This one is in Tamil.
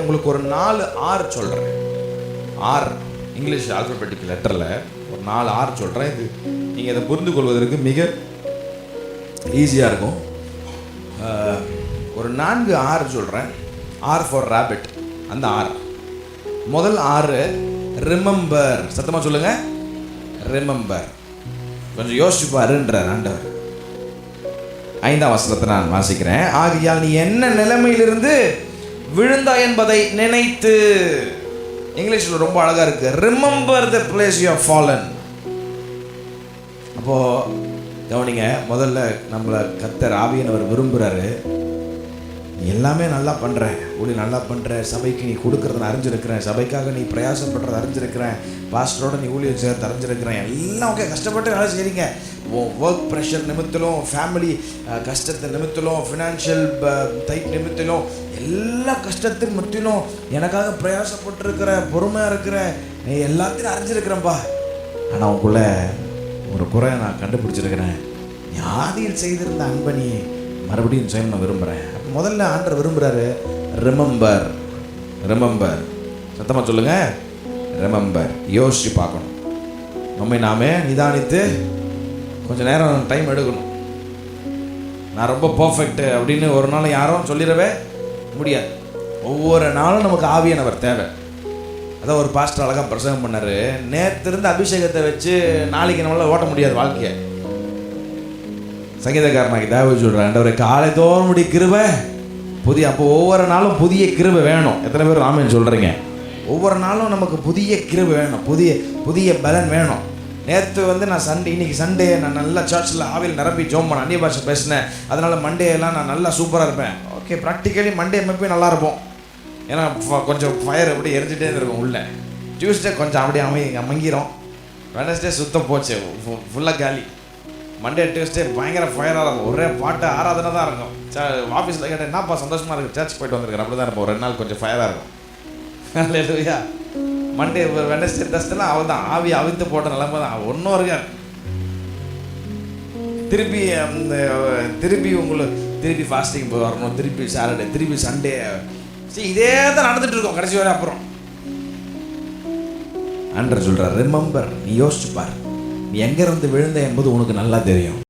உங்களுக்கு ஒரு 4 ஆர் சொல்கிறேன். ஆர் இங்கிலீஷ் ஆல்பபெட்டிக் லெட்டரில் ஒரு 4 ஆர் சொல்கிறேன். இது நீங்கள் இதை புரிந்து கொள்வதற்கு மிக ஈஸியாக இருக்கும். ஒரு 4 ஆர் சொல்கிறேன். ஆர் ஃபார் ராபிட், அந்த ஆர். முதல் ஆறு ரிமெம்பர். சத்தமாக சொல்லுங்கள், ரிமெம்பர். கொஞ்சம் யோசிச்சு பாருன்றார் ஆண்டவர். 5ஆம் வசனத்தை நான் வாசிக்கிறேன். ஆகையால் நீ என்ன நிலைமையிலிருந்து விழுந்தாய் என்பதை நினைத்து. இங்கிலீஷில் ரொம்ப அழகாக இருக்கு, remember the place you have fallen. அப்போ கவனிங்க, முதல்ல நம்மளை கர்த்தர் ஆவியானவர் விரும்புகிறாரு. நீ எல்லாமே நல்லா பண்ணுற, ஊழியம் நல்லா பண்ணுற, சபைக்கு நீ கொடுக்குறத அறிஞ்சிருக்கிறேன், சபைக்காக நீ பிரயாசப்படுறத அறிஞ்சிருக்கிறேன், பாஸ்டரோட நீ ஊழியம் செய்ய அறிஞ்சிருக்கிறேன், எல்லாம் ஓகே, கஷ்டப்பட்டு வேலை செய்கிறீங்க. ஒர்க் ப்ரெஷர் நிமித்தலும், ஃபேமிலி கஷ்டத்தை நிமித்தலும், ஃபினான்ஷியல் டைட் நிமித்தலும், எல்லா கஷ்டத்தின் மத்தியிலும் எனக்காக பிரயாசப்பட்டுருக்கிற, பொறுமையாக இருக்கிற, நீ எல்லாத்தையும் அறிஞ்சிருக்கிறேன்ப்பா. ஆனால் உங்களுக்குள்ள ஒரு குறையை நான் கண்டுபிடிச்சிருக்கிறேன். நீ ஆதியில் செய்திருந்த அன்பை நீ மறுபடியும் செய்ய நான் விரும்புகிறேன். முதல்ல ஆண்டவர் விரும்புகிறாரு ரிமெம்பர். ரிமெம்பர், சத்தமாக சொல்லுங்கள், ரிமெம்பர். யோசிச்சு பார்க்கணும், நம்மை நாமே நிதானித்து கொஞ்சம் நேரம் டைம் எடுக்கணும். நான் ரொம்ப பர்ஃபெக்ட்டு அப்படின்னு ஒரு நாள் யாரும் சொல்லிடவே முடியாது. ஒவ்வொரு நாளும் நமக்கு ஆவியானவர் தேவை. அதான் ஒரு பாஸ்டர் அழகாக பிரசங்கம் பண்ணார், நேற்று இருந்த அபிஷேகத்தை வச்சு நாளைக்கு நம்மளால் ஓட்ட முடியாது வாழ்க்கையை. சங்கீதக்காரனாக்கி தாவீது சொல்கிறார், ஆண்டவரே காலை தோறும் முடி கிருபை புதிய. அப்போ ஒவ்வொரு நாளும் புதிய கிருபை வேணும். எத்தனை பேர் ஆமென் சொல்கிறீங்க? ஒவ்வொரு நாளும் நமக்கு புதிய கிருபை வேணும், புதிய பலன் வேணும். நேற்று நான் சண்டே, இன்னைக்கு சண்டே நான் நல்லா சர்ச்சில் ஆவியில் நிரம்பி ஜோம் பண்ண அந்நிய பாஷை பேசினேன், அதனால் மண்டே எல்லாம் நான் நல்லா சூப்பராக இருப்பேன். ஓகே, ப்ராக்டிக்கலி மண்டே எப்பயும் நல்லா இருப்போம், ஏன்னா கொஞ்சம் ஃபயர் அப்படியே எரிஞ்சிட்டே இருக்கும் உள்ள. டியூஸ்டே கொஞ்சம் அப்படியே மங்கிரும். வெனஸ்டே சுத்தம் போச்சு, ஃபுல்லாக காலி. மண்டே டியூஸ்டே பயங்கர ஃபயராக இருக்கும், ஒரே பாட்டு ஆராதனை தான் இருக்கும். ஆஃபீஸில் கேட்டேன், என்னப்பா சந்தோஷமாக இருக்குது, சர்ச் போய்ட்டு வந்துருக்கேன், அப்படி தான் இருப்போம். 2 நாள் கொஞ்சம் ஃபயராக இருக்கும். அல்லேலூயா. மண்டே வெனஸ்டே டஸ்ட்லாம் அவள் தான் ஆவி அவித்து போட்ட நிலைமை தான், ஒன்றும் இருக்காது. திருப்பி உங்களுக்கு திருப்பி ஃபாஸ்டிங் போய் வரணும், திருப்பி சாட்டர்டே, திருப்பி சண்டே, சரி இதே தான் நடந்துட்டு இருக்கோம் கடைசி வரை. அப்புறம் ஆண்டவர் சொல்கிறார், ரிமெம்பர். நீ யோசிச்சு பார், நீ எங்கேருந்து விழுந்த என்பது உனக்கு நல்லா தெரியும்.